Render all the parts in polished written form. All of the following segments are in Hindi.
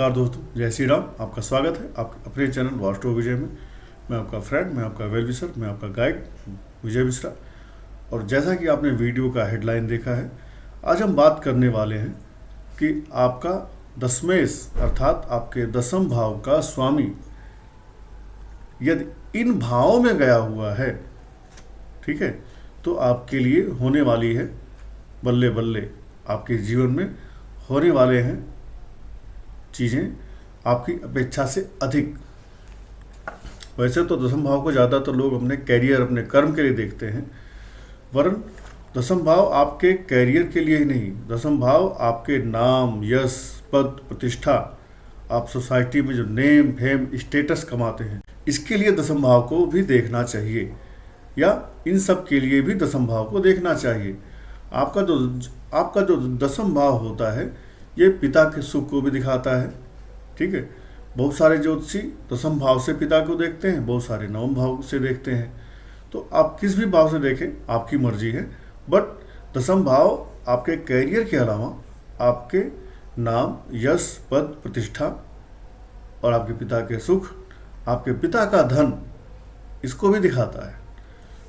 नमस्कार दोस्तों, जय श्री राम। आपका स्वागत है आपके अपने चैनल वास्तु विजय में। मैं आपका फ्रेंड, मैं आपका वेल विशर, मैं आपका गाइड विजय मिश्रा। और जैसा कि आपने वीडियो का हेडलाइन देखा है, आज हम बात करने वाले हैं कि आपका दशमेश अर्थात आपके दसम भाव का स्वामी यदि इन भावों में गया हुआ है, ठीक है, तो आपके लिए होने वाली है बल्ले बल्ले। आपके जीवन में होने वाले हैं चीज़ें आपकी अपेक्षा से अधिक। वैसे तो दसम भाव को ज़्यादातर लोग अपने कैरियर, अपने कर्म के लिए देखते हैं, वरन दसम भाव आपके कैरियर के लिए ही नहीं, दसम भाव आपके नाम, यश, पद, प्रतिष्ठा, आप सोसाइटी में जो नेम फेम स्टेटस कमाते हैं, इसके लिए दसम भाव को भी देखना चाहिए, या इन सब के लिए भी दसम भाव को देखना चाहिए। आपका जो दसम भाव होता है, ये पिता के सुख को भी दिखाता है, ठीक है। बहुत सारे ज्योतिषी दसम भाव से पिता को देखते हैं, बहुत सारे नवम भाव से देखते हैं। तो आप किस भी भाव से देखें, आपकी मर्जी है, बट दसम भाव आपके कैरियर के अलावा आपके नाम, यश, पद, प्रतिष्ठा और आपके पिता के सुख, आपके पिता का धन, इसको भी दिखाता है।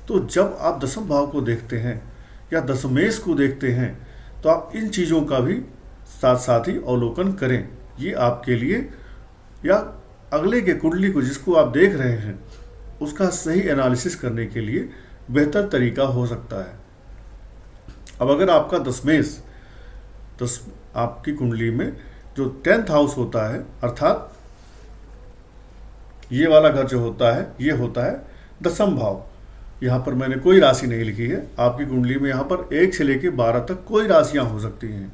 तो जब आप दसम भाव को देखते हैं या दशमेश को देखते हैं, तो आप इन चीज़ों का भी साथ साथ ही अवलोकन करें। ये आपके लिए या अगले के कुंडली को जिसको आप देख रहे हैं, उसका सही एनालिसिस करने के लिए बेहतर तरीका हो सकता है। अब अगर आपका दशमेश आपकी कुंडली में जो 10th हाउस होता है, अर्थात ये वाला घर जो होता है, ये होता है दसम भाव। यहाँ पर मैंने कोई राशि नहीं लिखी है। आपकी कुंडली में यहाँ पर 1 से लेकर 12 तक कोई राशियाँ हो सकती हैं।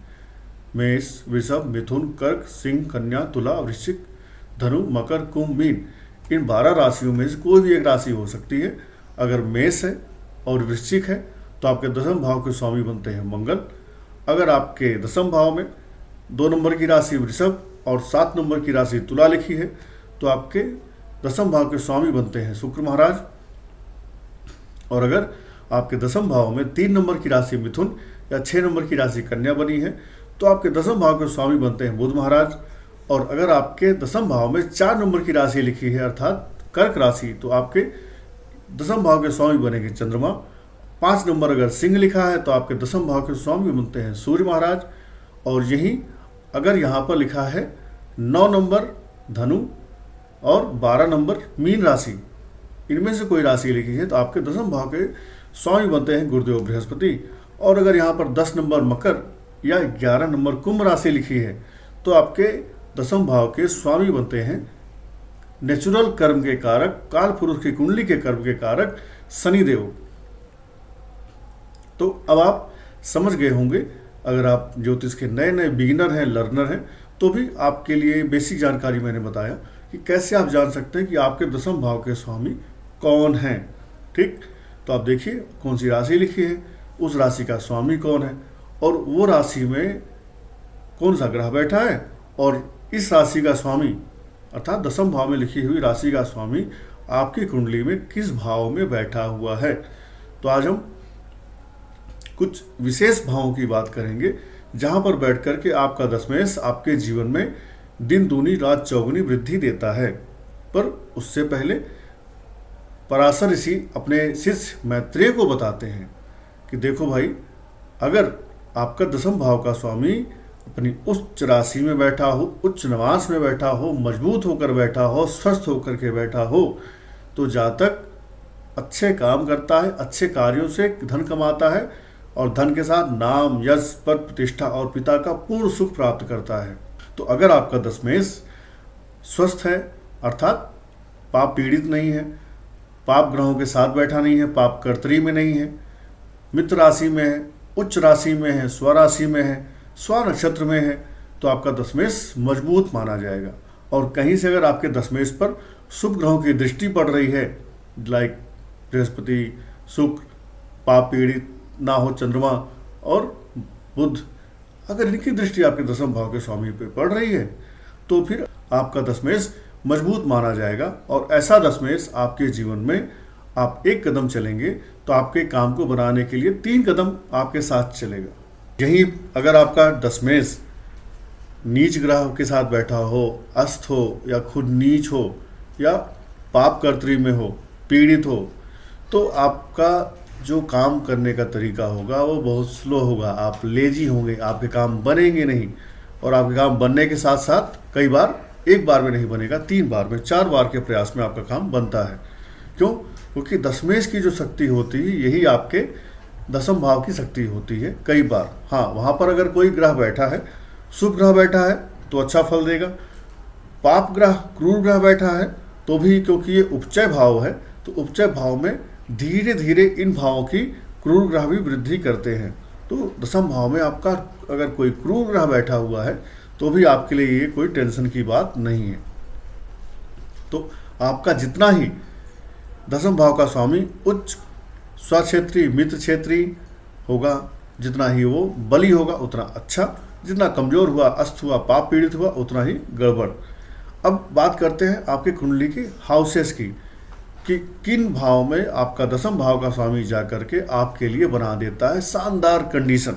मेष, वृषभ, मिथुन, कर्क, सिंह, कन्या, तुला, वृश्चिक, धनु, मकर, कुंभ, मीन, इन 12 राशियों में से कोई भी एक राशि हो सकती है। अगर मेष है और वृश्चिक है तो आपके दसम भाव के स्वामी बनते हैं मंगल। अगर आपके दसम भाव में 2 नंबर की राशि वृषभ और 7 नंबर की राशि तुला लिखी है, तो आपके दसम भाव के स्वामी बनते हैं शुक्र महाराज। और अगर आपके दसम भाव में 3 नंबर की राशि मिथुन या 6 नंबर की राशि कन्या बनी है, तो आपके दसम भाव के स्वामी बनते हैं बुध महाराज। और अगर आपके दसम भाव में 4 नंबर की राशि लिखी है, अर्थात कर्क राशि, तो आपके दसम भाव के स्वामी बनेंगे चंद्रमा। 5 नंबर अगर सिंह लिखा है तो आपके दसम भाव के स्वामी बनते हैं सूर्य महाराज। और यही अगर यहाँ पर लिखा है 9 नंबर धनु और 12 नंबर मीन राशि, इनमें से कोई राशि लिखी है, तो आपके दसम भाव के स्वामी बनते हैं गुरुदेव बृहस्पति। और अगर यहाँ पर 10 नंबर मकर या 11 नंबर कुंभ राशि लिखी है, तो आपके दसम भाव के स्वामी बनते हैं नेचुरल कर्म के कारक, काल पुरुष की कुंडली के कर्म के कारक शनिदेव। तो अब आप समझ गए होंगे, अगर आप ज्योतिष के नए नए बिगिनर हैं, लर्नर हैं, तो भी आपके लिए बेसिक जानकारी मैंने बताया कि कैसे आप जान सकते हैं कि आपके दसम भाव के स्वामी कौन हैं, ठीक। तो आप देखिए कौन सी राशि लिखी है, उस राशि का स्वामी कौन है, और वो राशि में कौन सा ग्रह बैठा है, और इस राशि का स्वामी अर्थात दसम भाव में लिखी हुई राशि का स्वामी आपकी कुंडली में किस भाव में बैठा हुआ है। तो आज हम कुछ विशेष भावों की बात करेंगे, जहां पर बैठ कर के आपका दशमेश आपके जीवन में दिन दूनी रात चौगुनी वृद्धि देता है। पर उससे पहले पराशर ऋषि अपने शिष्य मैत्रेय को बताते हैं कि देखो भाई, अगर आपका दसम भाव का स्वामी अपनी उच्च राशि में बैठा हो, उच्च निवास में बैठा हो, मजबूत होकर बैठा हो, स्वस्थ होकर के बैठा हो, तो जातक अच्छे काम करता है, अच्छे कार्यों से धन कमाता है, और धन के साथ नाम, यश, पद, प्रतिष्ठा और पिता का पूर्ण सुख प्राप्त करता है। तो अगर आपका दशमेश स्वस्थ है, अर्थात पाप पीड़ित नहीं है, पाप ग्रहों के साथ बैठा नहीं है, पाप कर्तरी में नहीं है, मित्र राशि में है, उच्च राशि में है, स्वराशि में है, स्व नक्षत्र में है, तो आपका दशमेश मजबूत माना जाएगा। और कहीं से अगर आपके दशमेश पर शुभ ग्रहों की दृष्टि पड़ रही है, लाइक बृहस्पति, शुक्र, पाप पीड़ित ना हो चंद्रमा और बुध, अगर इनकी दृष्टि आपके दसम भाव के स्वामी पे पड़ रही है, तो फिर आपका दशमेश मजबूत माना जाएगा। और ऐसा दशमेश आपके जीवन में आप 1 कदम चलेंगे तो आपके काम को बनाने के लिए 3 कदम आपके साथ चलेगा। यही अगर आपका दशमेश नीच ग्रह के साथ बैठा हो, अस्त हो या खुद नीच हो या पाप कर्तरी में हो, पीड़ित हो, तो आपका जो काम करने का तरीका होगा वो बहुत स्लो होगा, आप लेजी होंगे, आपके काम बनेंगे नहीं। और आपके काम बनने के साथ साथ कई बार एक बार में नहीं बनेगा, 3 बार में, 4 बार के प्रयास में आपका काम बनता है। क्यों? क्योंकि दशमेश की जो शक्ति होती है यही आपके दशम भाव की शक्ति होती है कई बार। हाँ, वहाँ पर अगर कोई ग्रह बैठा है, शुभ ग्रह बैठा है तो अच्छा फल देगा। पाप ग्रह, क्रूर ग्रह बैठा है तो भी, क्योंकि ये उपचय भाव है, तो उपचय भाव में धीरे धीरे इन भावों की क्रूर ग्रह भी वृद्धि करते हैं। तो दशम भाव में आपका अगर कोई क्रूर ग्रह बैठा हुआ है तो भी आपके लिए ये कोई टेंशन की बात नहीं है। तो आपका जितना ही दशम भाव का स्वामी उच्च स्वक्षेत्री मित्र क्षेत्री होगा, जितना ही वो बली होगा उतना अच्छा, जितना कमजोर हुआ, अस्त हुआ, पाप पीड़ित हुआ, उतना ही गड़बड़। अब बात करते हैं आपके कुंडली के हाउसेस की, कि किन भाव में आपका दशम भाव का स्वामी जाकर के आपके लिए बना देता है शानदार कंडीशन।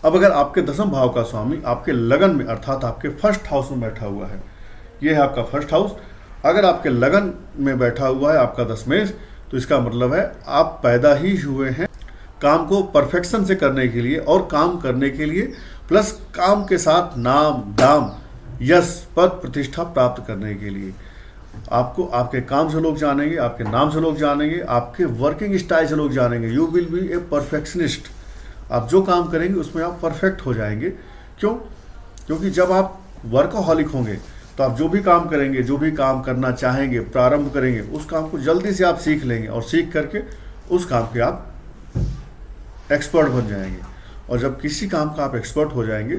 अब अगर आपके दशम भाव का स्वामी आपके लगन में अर्थात आपके फर्स्ट हाउस में बैठा हुआ है, ये है आपका फर्स्ट हाउस, अगर आपके लगन में बैठा हुआ है आपका दशमेश, तो इसका मतलब है आप पैदा ही हुए हैं काम को परफेक्शन से करने के लिए और काम करने के लिए, प्लस काम के साथ नाम दाम यश पद प्रतिष्ठा प्राप्त करने के लिए। आपको आपके काम से लोग जानेंगे, आपके नाम से लोग जानेंगे, आपके वर्किंग स्टाइल से लोग जानेंगे। You will be A perfectionist. आप जो काम करेंगे उसमें आप परफेक्ट हो जाएंगे। क्यों? क्योंकि जब आप वर्कहॉलिक होंगे तो आप जो भी काम करेंगे, जो भी काम करना चाहेंगे, प्रारंभ करेंगे, उस काम को जल्दी से आप सीख लेंगे और सीख करके उस काम के आप एक्सपर्ट बन जाएंगे। और जब किसी काम का आप एक्सपर्ट हो जाएंगे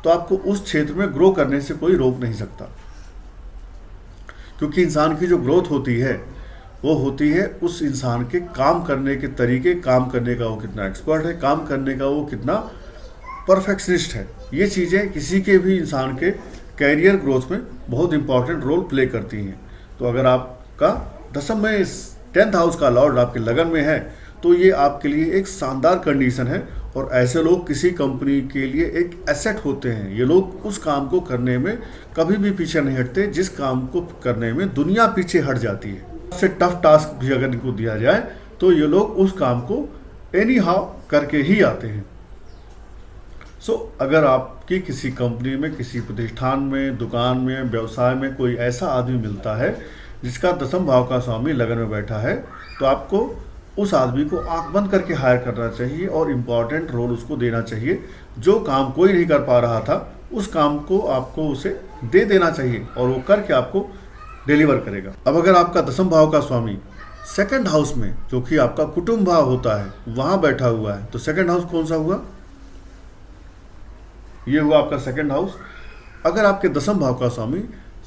तो आपको उस क्षेत्र में ग्रो करने से कोई रोक नहीं सकता। क्योंकि इंसान की जो ग्रोथ होती है वो होती है उस इंसान के काम करने के तरीके, काम करने का वो कितना एक्सपर्ट है, काम करने का वो कितना परफेक्शनिस्ट है। ये चीज़ें किसी के भी इंसान के कैरियर ग्रोथ में बहुत इंपॉर्टेंट रोल प्ले करती हैं। तो अगर आपका दशम में 10th हाउस का लॉर्ड आपके लगन में है तो ये आपके लिए एक शानदार कंडीशन है। और ऐसे लोग किसी कंपनी के लिए एक एसेट होते हैं। ये लोग उस काम को करने में कभी भी पीछे नहीं हटते जिस काम को करने में दुनिया पीछे हट जाती है। सबसे टफ टास्क भी अगर इनको दिया जाए तो ये लोग उस काम को एनी हाउ करके ही आते हैं। अगर आपकी किसी कंपनी में, किसी प्रतिष्ठान में, दुकान में, व्यवसाय में कोई ऐसा आदमी मिलता है जिसका दशम भाव का स्वामी लगन में बैठा है, तो आपको उस आदमी को आंख बंद करके हायर करना चाहिए और इम्पॉर्टेंट रोल उसको देना चाहिए। जो काम कोई नहीं कर पा रहा था उस काम को आपको उसे दे देना चाहिए और वो करके आपको डिलीवर करेगा। अब अगर आपका दशम भाव का स्वामी 2nd हाउस में, जो कि आपका कुटुंब भाव होता है, वहाँ बैठा हुआ है, तो 2nd हाउस कौन सा हुआ? ये हुआ आपका 2nd हाउस। अगर आपके दशम भाव का स्वामी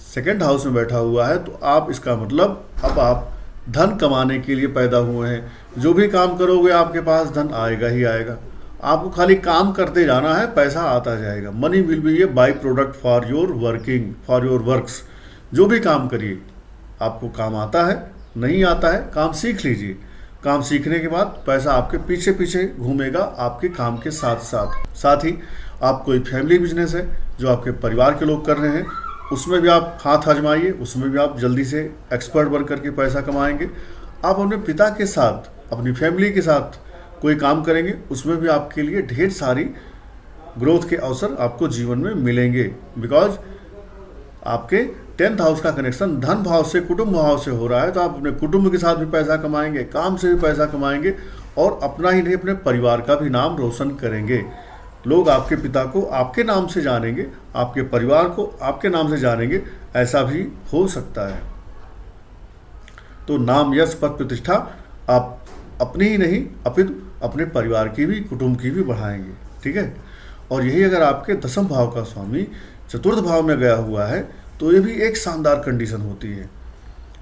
2nd हाउस में बैठा हुआ है तो आप, इसका मतलब अब आप धन कमाने के लिए पैदा हुए हैं। जो भी काम करोगे आपके पास धन आएगा ही आएगा। आपको खाली काम करते जाना है, पैसा आता जाएगा। Money will be A by product for your working, for your works. जो भी काम करिए, आपको काम आता है, नहीं आता है, काम सीख लीजिए। काम सीखने के बाद पैसा आपके पीछे पीछे घूमेगा आपके काम के साथ साथ। साथ ही आप कोई फैमिली बिजनेस है जो आपके परिवार के लोग कर रहे हैं, उसमें भी आप हाथ आजमाइए, उसमें भी आप जल्दी से एक्सपर्ट बन करके पैसा कमाएंगे। आप अपने पिता के साथ, अपनी फैमिली के साथ कोई काम करेंगे, उसमें भी आपके लिए ढेर सारी ग्रोथ के अवसर आपको जीवन में मिलेंगे। बिकॉज आपके 10th हाउस का कनेक्शन धन भाव से, कुटुंब भाव से हो रहा है, तो आप अपने कुटुंब के साथ भी पैसा कमाएंगे, काम से भी पैसा कमाएंगे और अपना ही नहीं अपने परिवार का भी नाम रोशन करेंगे। लोग आपके पिता को आपके नाम से जानेंगे, आपके परिवार को आपके नाम से जानेंगे, ऐसा भी हो सकता है। तो नाम, यश, पद, प्रतिष्ठा आप अपनी ही नहीं अपितु अपने परिवार की भी, कुटुंब की भी बढ़ाएंगे। ठीक है। और यही अगर आपके दशम भाव का स्वामी 4th भाव में गया हुआ है तो ये भी एक शानदार कंडीशन होती है।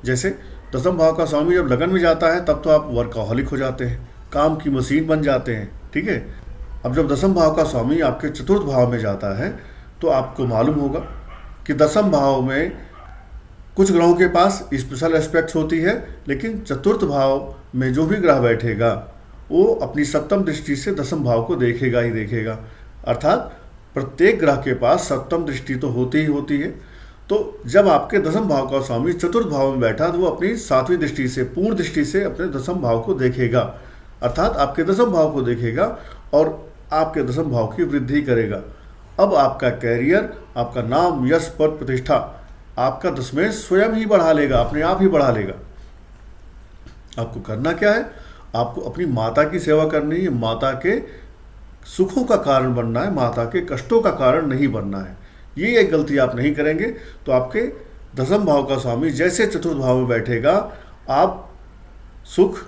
जैसे दशम भाव का स्वामी जब लगन में जाता है तब तो आप वर्कहॉलिक हो जाते हैं, काम की मशीन बन जाते हैं। ठीक है। अब जब दशम भाव का स्वामी आपके 4th भाव में जाता है तो आपको मालूम होगा कि दशम भाव में कुछ ग्रहों के पास स्पेशल एस्पेक्ट्स होती है, लेकिन 4th भाव में जो भी ग्रह बैठेगा वो अपनी 7म दृष्टि से दशम भाव को देखेगा ही देखेगा। अर्थात प्रत्येक ग्रह के पास सप्तम दृष्टि तो होती ही होती है। तो जब आपके दसम भाव का स्वामी चतुर्थ भाव में बैठा तो वो अपनी सातवीं दृष्टि से, पूर्ण दृष्टि से अपने दसम भाव को देखेगा, अर्थात आपके दसम भाव को देखेगा और आपके दसम भाव की वृद्धि करेगा। अब आपका कैरियर, आपका नाम, यश, पद, प्रतिष्ठा आपका दसवें स्वयं ही बढ़ा लेगा, अपने आप ही बढ़ा लेगा। आपको करना क्या है? आपको अपनी माता की सेवा करनी है, माता के सुखों का कारण बनना है, माता के कष्टों का कारण नहीं बनना है। ये एक गलती आप नहीं करेंगे तो आपके दसम भाव का स्वामी जैसे चतुर्थ भाव में बैठेगा, आप सुख,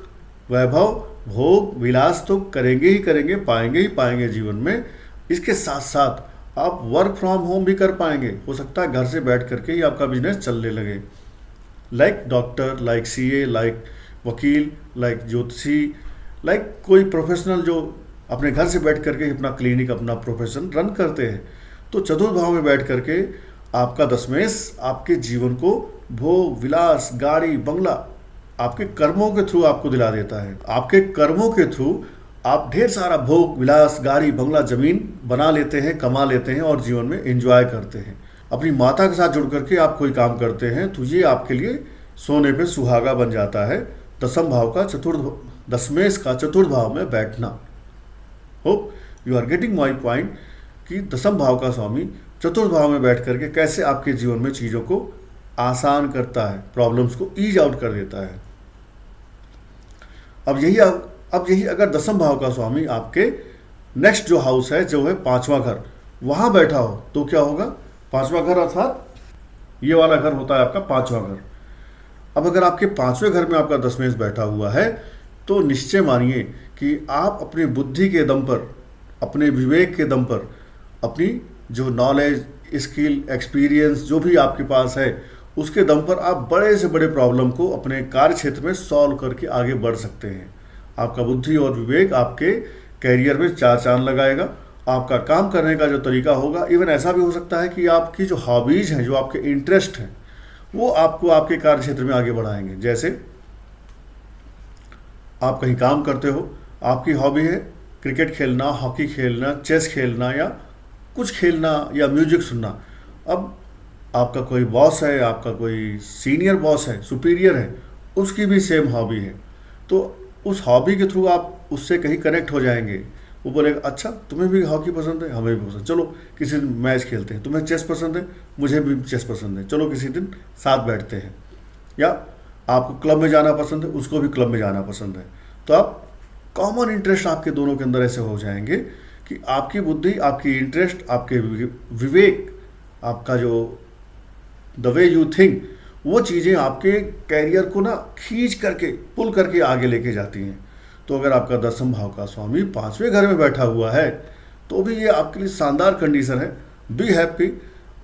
वैभव, भोग, विलास तो करेंगे ही करेंगे, पाएंगे ही पाएंगे जीवन में। इसके साथ साथ आप वर्क फ्रॉम होम भी कर पाएंगे। हो सकता है घर से बैठ करके ही आपका बिजनेस चलने लगे, like doctor, like CA, like वकील, लाइक ज्योतिषी, लाइक कोई प्रोफेशनल जो अपने घर से बैठ करके अपना क्लिनिक, अपना प्रोफेशन रन करते हैं। तो चतुर्थ भाव में बैठ करके आपका दसमेश आपके जीवन को भोग, विलास, गाड़ी, बंगला आपके कर्मों के थ्रू आपको दिला देता है। आपके कर्मों के थ्रू आप ढेर सारा भोग, विलास, गाड़ी, बंगला, जमीन बना लेते हैं, कमा लेते हैं और जीवन में एंजॉय करते हैं। अपनी माता के साथ जुड़ करके आप कोई काम करते हैं तो ये आपके लिए सोने पे सुहागा बन जाता है। दसम भाव का दसमेश का चतुर्थ भाव में बैठना। Hope you are getting my point कि दसम भाव का स्वामी चतुर्थ भाव में बैठ करके कैसे आपके जीवन में चीज़ों को आसान करता है, प्रॉब्लम्स को ईज आउट कर देता है। अब यही अगर दसम भाव का स्वामी आपके नेक्स्ट जो हाउस है, जो है पांचवा घर, वहां बैठा हो तो क्या होगा? पांचवा घर अर्थात ये वाला घर होता है आपका पांचवा घर। अब अगर आपके पांचवें घर में आपका दसमेश बैठा हुआ है तो निश्चय मानिए कि आप अपनी बुद्धि के दम पर, अपने विवेक के दम पर, अपनी जो नॉलेज, स्किल, एक्सपीरियंस जो भी आपके पास है उसके दम पर आप बड़े से बड़े प्रॉब्लम को अपने कार्य क्षेत्र में सॉल्व करके आगे बढ़ सकते हैं। आपका बुद्धि और विवेक आपके कैरियर में चार चांद लगाएगा। आपका काम करने का जो तरीका होगा, इवन ऐसा भी हो सकता है कि आपकी जो हॉबीज हैं, जो आपके इंटरेस्ट हैं, वो आपको आपके कार्य क्षेत्र में आगे बढ़ाएंगे। जैसे आप कहीं काम करते हो, आपकी हॉबी है क्रिकेट खेलना, हॉकी खेलना, चेस खेलना या कुछ खेलना या म्यूजिक सुनना। अब आपका कोई बॉस है, आपका कोई सीनियर बॉस है, सुपीरियर है, उसकी भी सेम हॉबी है, तो उस हॉबी के थ्रू आप उससे कहीं कनेक्ट हो जाएंगे। वो बोलेगा अच्छा तुम्हें भी हॉकी पसंद है, हमें भी पसंद, चलो किसी दिन मैच खेलते हैं। तुम्हें चेस पसंद है, मुझे भी चेस पसंद है, चलो किसी दिन साथ बैठते हैं। या आपको क्लब में जाना पसंद है, उसको भी क्लब में जाना पसंद है। तो आप कॉमन इंटरेस्ट आपके दोनों के अंदर ऐसे हो जाएंगे कि आपकी बुद्धि, आपकी इंटरेस्ट, आपके विवेक, आपका जो द वे यू थिंक, वो चीज़ें आपके कैरियर को ना खींच करके, पुल करके आगे लेके जाती हैं। तो अगर आपका दसम भाव का स्वामी पांचवें घर में बैठा हुआ है तो भी ये आपके लिए शानदार कंडीशन है। बी हैप्पी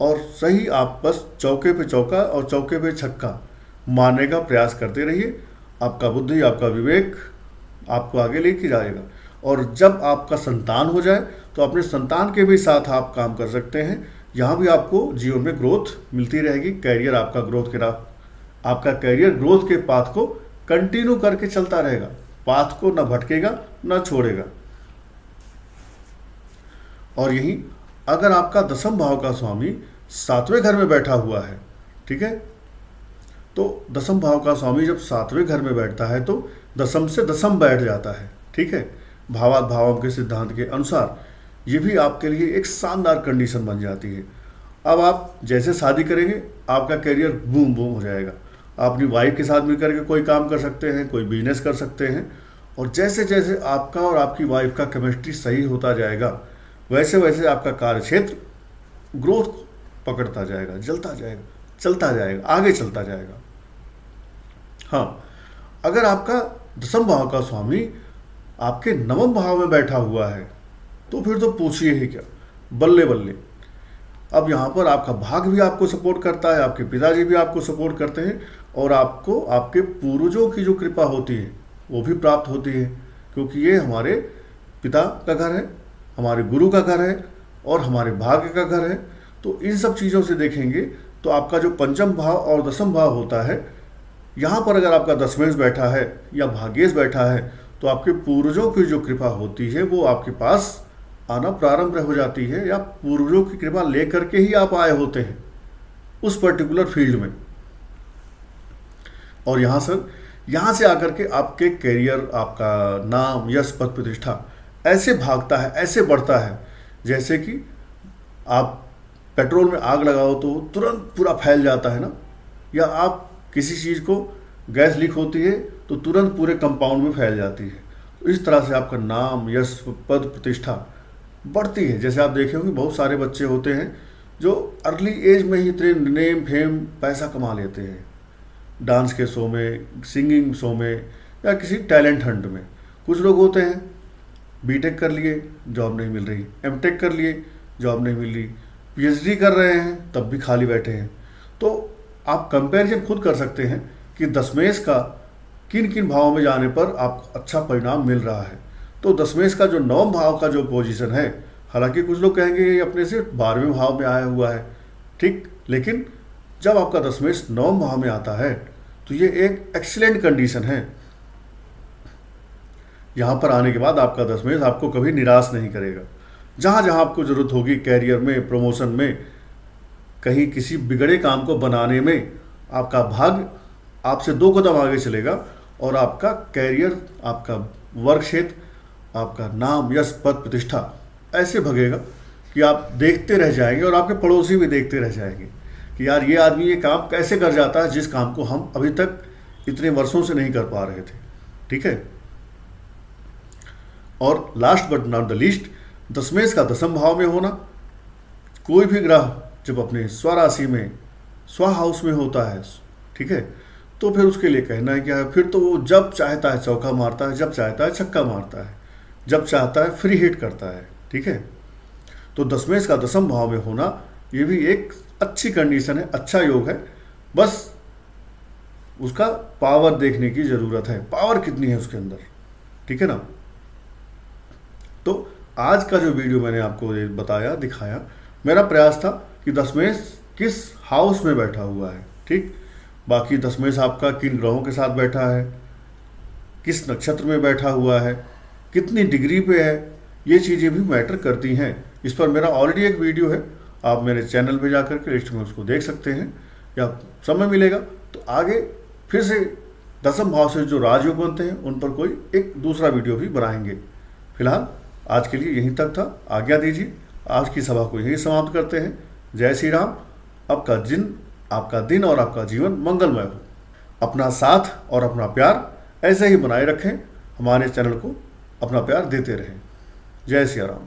और सही आप बस चौके पे चौका और चौके पे छक्का मारने का प्रयास करते रहिए। आपका बुद्धि, आपका विवेक आपको आगे लेके जाएगा। और जब आपका संतान हो जाए तो अपने संतान के भी साथ आप काम कर सकते हैं। यहाँ भी आपको जीवन में ग्रोथ मिलती रहेगी। कैरियर आपका ग्रोथ के आपका कैरियर ग्रोथ के पाथ को कंटिन्यू करके चलता रहेगा, पाथ को न भटकेगा न छोड़ेगा। और यही अगर आपका दसम भाव का स्वामी सातवें घर में बैठा हुआ है, ठीक है, तो दसम भाव का स्वामी जब सातवें घर में बैठता है तो दसम से दसम बैठ जाता है, ठीक है, भावात भावम के सिद्धांत के अनुसार। ये भी आपके लिए एक शानदार कंडीशन बन जाती है। अब आप जैसे शादी करेंगे आपका करियर बूम बूम हो जाएगा। आप अपनी वाइफ के साथ मिलकर के कोई काम कर सकते हैं, कोई बिजनेस कर सकते हैं। और जैसे जैसे आपका और आपकी वाइफ का केमिस्ट्री सही होता जाएगा वैसे वैसे आपका कार्य क्षेत्र ग्रोथ पकड़ता जाएगा, जलता जाएगा, चलता जाएगा, आगे चलता जाएगा। हाँ, अगर आपका दसम भाव का स्वामी आपके नवम भाव में बैठा हुआ है तो फिर तो पूछिए ही क्या, बल्ले बल्ले। अब यहाँ पर आपका भाग भी आपको सपोर्ट करता है, आपके पिताजी भी आपको सपोर्ट करते हैं और आपको आपके पूर्वजों की जो कृपा होती है वो भी प्राप्त होती है, क्योंकि ये हमारे पिता का घर है, हमारे गुरु का घर है और हमारे भाग्य का घर है। तो इन सब चीज़ों से देखेंगे तो आपका जो पंचम भाव और दसम भाव होता है, यहाँ पर अगर आपका दसमेश बैठा है या भाग्येश बैठा है तो आपके पूर्वजों की जो कृपा होती है वो आपके पास आना प्रारंभ हो जाती है, या पूर्वजों की कृपा लेकर के ही आप आए होते हैं उस पर्टिकुलर फील्ड में। और यहाँ से आकर के आपके करियर, आपका नाम, यश, पद, प्रतिष्ठा ऐसे भागता है, ऐसे बढ़ता है, जैसे कि आप पेट्रोल में आग लगाओ तो तुरंत पूरा फैल जाता है ना, या आप किसी चीज़ को, गैस लीक होती है तो तुरंत पूरे कंपाउंड में फैल जाती है। तो इस तरह से आपका नाम, यश, पद, प्रतिष्ठा बढ़ती है। जैसे आप देखे होंगे बहुत सारे बच्चे होते हैं जो अर्ली एज में ही इतने नेम फेम पैसा कमा लेते हैं, डांस के शो में, सिंगिंग शो में, या किसी टैलेंट हंट में। कुछ लोग होते हैं बीटेक कर लिए, जॉब नहीं मिल रही, एमटेक कर लिए, जॉब नहीं मिल रही, पीएचडी कर रहे हैं तब भी खाली बैठे हैं। तो आप कंपैरिजन खुद कर सकते हैं कि दशमेश का किन किन भावों में जाने पर आपको अच्छा परिणाम मिल रहा है। तो दशमेश का जो नवम भाव का जो पोजीशन है, हालांकि कुछ लोग कहेंगे ये अपने से 12वें भाव में आया हुआ है, ठीक, लेकिन जब आपका दशमेश नवम भाव में आता है तो ये एक एक्सीलेंट कंडीशन है। यहाँ पर आने के बाद आपका दशमेश आपको कभी निराश नहीं करेगा। जहाँ जहाँ आपको ज़रूरत होगी कैरियर में, प्रमोशन में, कहीं किसी बिगड़े काम को बनाने में, आपका भाग आपसे 2 कदम आगे चलेगा और आपका कैरियर, आपका वर्क क्षेत्र, आपका नाम, यश, पद, प्रतिष्ठा ऐसे भगेगा कि आप देखते रह जाएंगे और आपके पड़ोसी भी देखते रह जाएंगे कि यार ये आदमी ये काम कैसे कर जाता है जिस काम को हम अभी तक इतने वर्षों से नहीं कर पा रहे थे। ठीक है। और last but not the least, दशमेश का दशम भाव में होना। कोई भी ग्रह जब अपने स्वराशि में, स्व हाउस में होता है, ठीक है, तो फिर उसके लिए कहना है क्या है, फिर तो वो जब चाहता है चौका मारता है, जब चाहता है छक्का मारता है, जब चाहता है फ्री हिट करता है। ठीक है। तो दशमेश का दशम भाव में होना ये भी एक अच्छी कंडीशन है, अच्छा योग है। बस उसका पावर देखने की ज़रूरत है, पावर कितनी है उसके अंदर। ठीक है ना। तो आज का जो वीडियो मैंने आपको ये बताया, दिखाया, मेरा प्रयास था कि दशमेश किस हाउस में बैठा हुआ है। ठीक। बाकी दशमेश आपका किन ग्रहों के साथ बैठा है, किस नक्षत्र में बैठा हुआ है, कितनी डिग्री पे है, ये चीज़ें भी मैटर करती हैं। इस पर मेरा ऑलरेडी एक वीडियो है, आप मेरे चैनल पे जाकर के लिस्ट में उसको देख सकते हैं, या समय मिलेगा तो आगे फिर से दशम भाव से जो राजयोग बनते हैं उन पर कोई एक दूसरा वीडियो भी बनाएंगे। फिलहाल आज के लिए यहीं तक था। आज्ञा दीजिए, आज की सभा को यहीं समाप्त करते हैं। जय श्री राम। आपका दिन और आपका जीवन मंगलमय हो। अपना साथ और अपना प्यार ऐसे ही बनाए रखें। हमारे चैनल को अपना प्यार देते रहें। जय श्री राम।